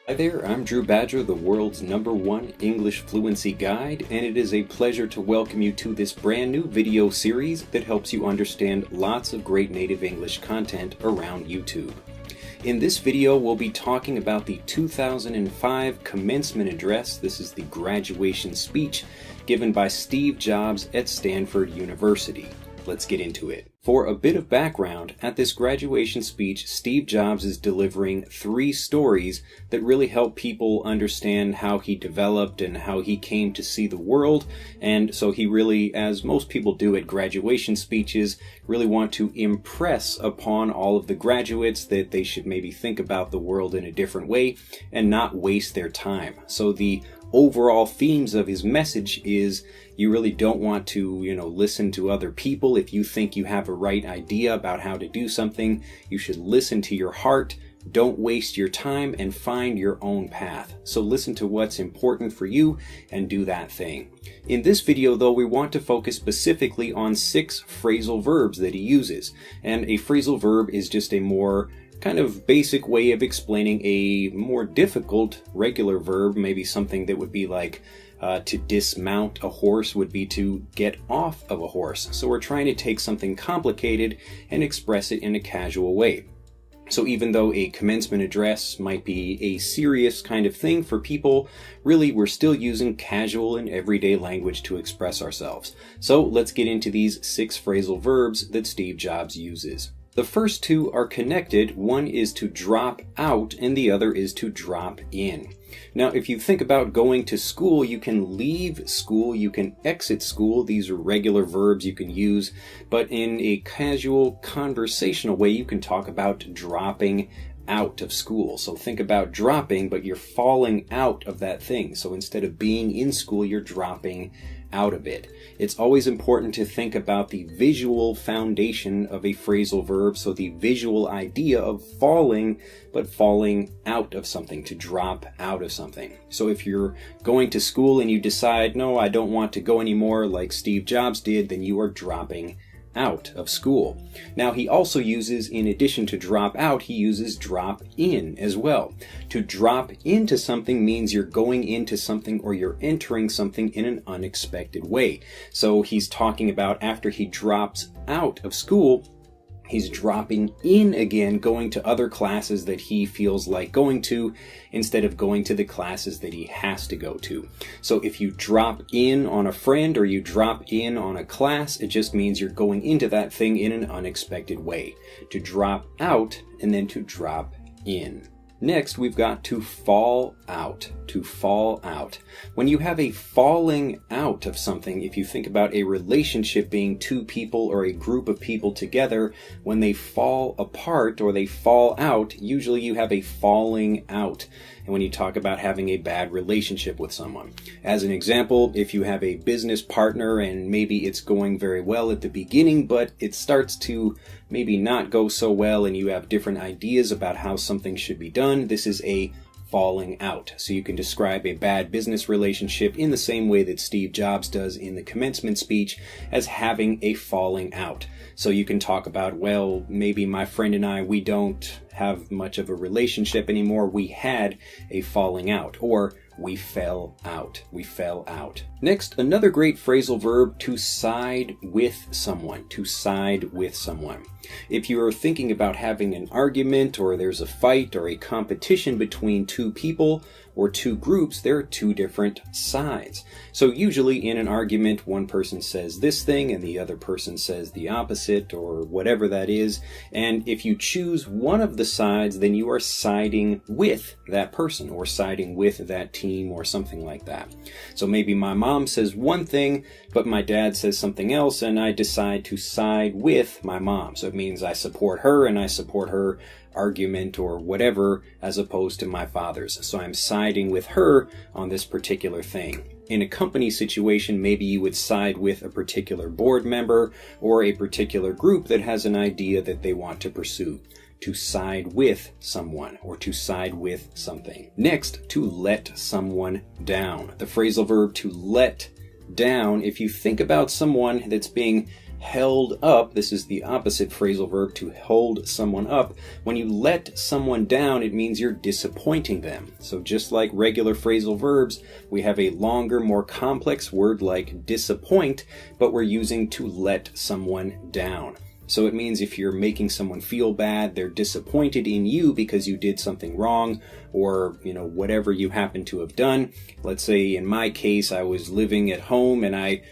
Hi there, I'm Drew Badger, the world's #1 English fluency guide, and it is a pleasure to welcome you to this brand new video series that helps you understand lots of great native English content around YouTube. In this video, we'll be talking about the 2005 commencement address. This is the graduation speech given by Steve Jobs at Stanford University. Let's get into it. For a bit of background, at this graduation speech, Steve Jobs is delivering 3 stories that really help people understand how he developed and how he came to see the world. And so he really, as most people do at graduation speeches, really want to impress upon all of the graduates that they should maybe think about the world in a different way and not waste their time. So the overall themes of his message is you really don't want to, listen to other people. If you think you have a right idea about how to do something, you should listen to your heart. Don't waste your time and find your own path. So listen to what's important for you and do that thing. In this video, though, we want to focus specifically on 6 phrasal verbs that he uses. And a phrasal verb is just a more kind of basic way of explaining a more difficult regular verb. Maybe something that would be like to dismount a horse would be to get off of a horse. So we're trying to take something complicated and express it in a casual way. So even though a commencement address might be a serious kind of thing for people, really we're still using casual and everyday language to express ourselves. So let's get into these 6 phrasal verbs that Steve Jobs uses. The first 2 are connected. One is to drop out and the other is to drop in. Now, if you think about going to school, you can leave school, you can exit school. These are regular verbs you can use, but in a casual conversational way, you can talk about dropping out of school. So think about dropping, but you're falling out of that thing. So instead of being in school, you're dropping out of it. It's always important to think about the visual foundation of a phrasal verb, so the visual idea of falling, but falling out of something, to drop out of something. So if you're going to school and you decide, no, I don't want to go anymore, like Steve Jobs did, then you are dropping out of school. Now he also uses, in addition to drop out, he uses drop in as well. To drop into something means you're going into something or you're entering something in an unexpected way. So he's talking about after he drops out of school, he's dropping in again, going to other classes that he feels like going to instead of going to the classes that he has to go to. So if you drop in on a friend or you drop in on a class, it just means you're going into that thing in an unexpected way. To drop out and then to drop in. Next, we've got to fall out. To fall out. When you have a falling out of something, if you think about a relationship being 2 people or a group of people together, when they fall apart or they fall out, usually you have a falling out. And when you talk about having a bad relationship with someone. As an example, if you have a business partner and maybe it's going very well at the beginning, but it starts to maybe not go so well and you have different ideas about how something should be done, this is a falling out. So you can describe a bad business relationship in the same way that Steve Jobs does in the commencement speech as having a falling out. So you can talk about, well, maybe my friend and I, we don't have much of a relationship anymore. We had a falling out, or we fell out. We fell out. Next, another great phrasal verb, to side with someone. To side with someone. If you are thinking about having an argument or there's a fight or a competition between 2 people or 2 groups, there are 2 different sides. So usually in an argument, one person says this thing and the other person says the opposite or whatever that is. And if you choose one of the sides, then you are siding with that person or siding with that team or something like that. So maybe my mom says one thing, but my dad says something else, and I decide to side with my mom. So it means I support her and I support her argument or whatever as opposed to my father's. So I'm siding with her on this particular thing. In a company situation, maybe you would side with a particular board member or a particular group that has an idea that they want to pursue. To side with someone or to side with something. Next, to let someone down. The phrasal verb to let down, if you think about someone that's being held up, this is the opposite phrasal verb, to hold someone up. When you let someone down, it means you're disappointing them. So just like regular phrasal verbs, we have a longer, more complex word like disappoint, but we're using to let someone down. So it means if you're making someone feel bad, they're disappointed in you because you did something wrong, or, whatever you happen to have done. Let's say in my case, I was living at home and I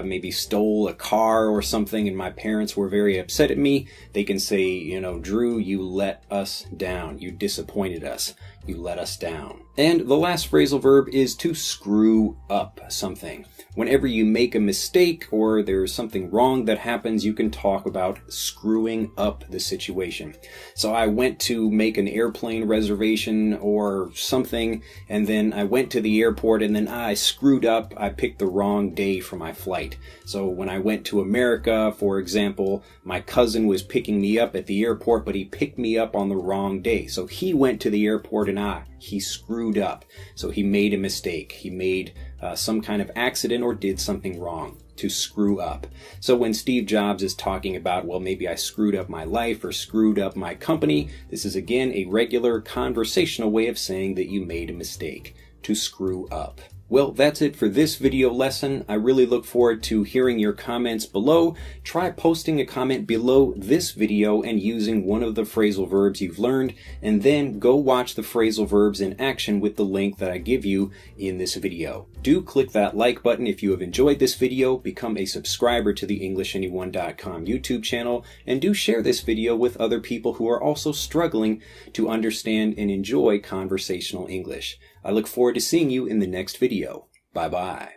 maybe stole a car or something, and my parents were very upset at me. They can say, Drew, you let us down. You disappointed us. You let us down. And the last phrasal verb is to screw up something. Whenever you make a mistake or there's something wrong that happens, you can talk about screwing up the situation. So I went to make an airplane reservation or something, and then I went to the airport and then I screwed up. I picked the wrong day for my flight. So when I went to America, for example, my cousin was picking me up at the airport, but he picked me up on the wrong day. So he went to the airport and he screwed up. So he made a mistake. He made some kind of accident or did something wrong. To screw up. So when Steve Jobs is talking about, well, maybe I screwed up my life or screwed up my company, this is again a regular conversational way of saying that you made a mistake. To screw up. Well, that's it for this video lesson. I really look forward to hearing your comments below. Try posting a comment below this video and using one of the phrasal verbs you've learned, and then go watch the phrasal verbs in action with the link that I give you in this video. Do click that like button if you have enjoyed this video, become a subscriber to the EnglishAnyone.com YouTube channel, and do share this video with other people who are also struggling to understand and enjoy conversational English. I look forward to seeing you in the next video. Bye-bye.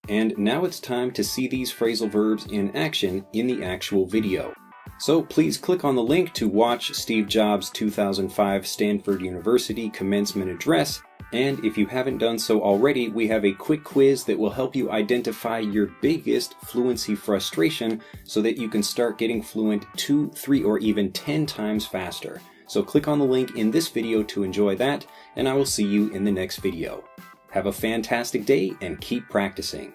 And now it's time to see these phrasal verbs in action in the actual video. So please click on the link to watch Steve Jobs' 2005 Stanford University commencement address. And if you haven't done so already, we have a quick quiz that will help you identify your biggest fluency frustration so that you can start getting fluent 2, 3, or even 10 times faster. So click on the link in this video to enjoy that, and I will see you in the next video. Have a fantastic day and keep practicing.